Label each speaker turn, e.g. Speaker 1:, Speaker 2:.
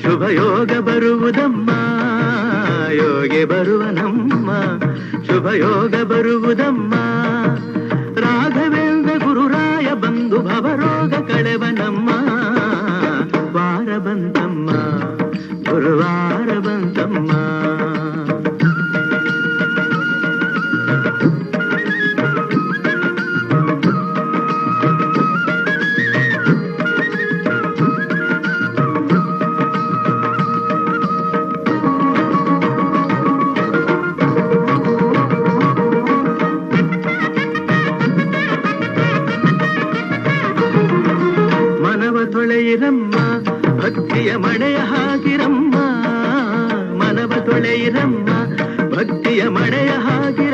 Speaker 1: ಶುಭಯೋಗ ಬರುವುದಮ್ಮ ಯೋಗಿ ಬರುವನಮ್ಮ ಶುಭಯೋಗ ಬರುವುದಮ್ಮ ರಾಘವೇಂದ್ರ ಗುರುರಾಯ ಬಂದು ಭವರೋಗ ಕಳೆವನಮ್ಮ ವಾರ ಬಂತಮ್ಮ ಗುರುವಾರ ಬಂತಮ್ಮ ತೊಳೆಯಿರಮ್ಮ ಭಕ್ತಿಯ ಮಳೆಯ ಹಾಗಿರಮ್ಮ ಮನವ ತೊಳೆಯಿರಮ್ಮ ಭಕ್ತಿಯ ಮಳೆಯ ಹಾಗೆ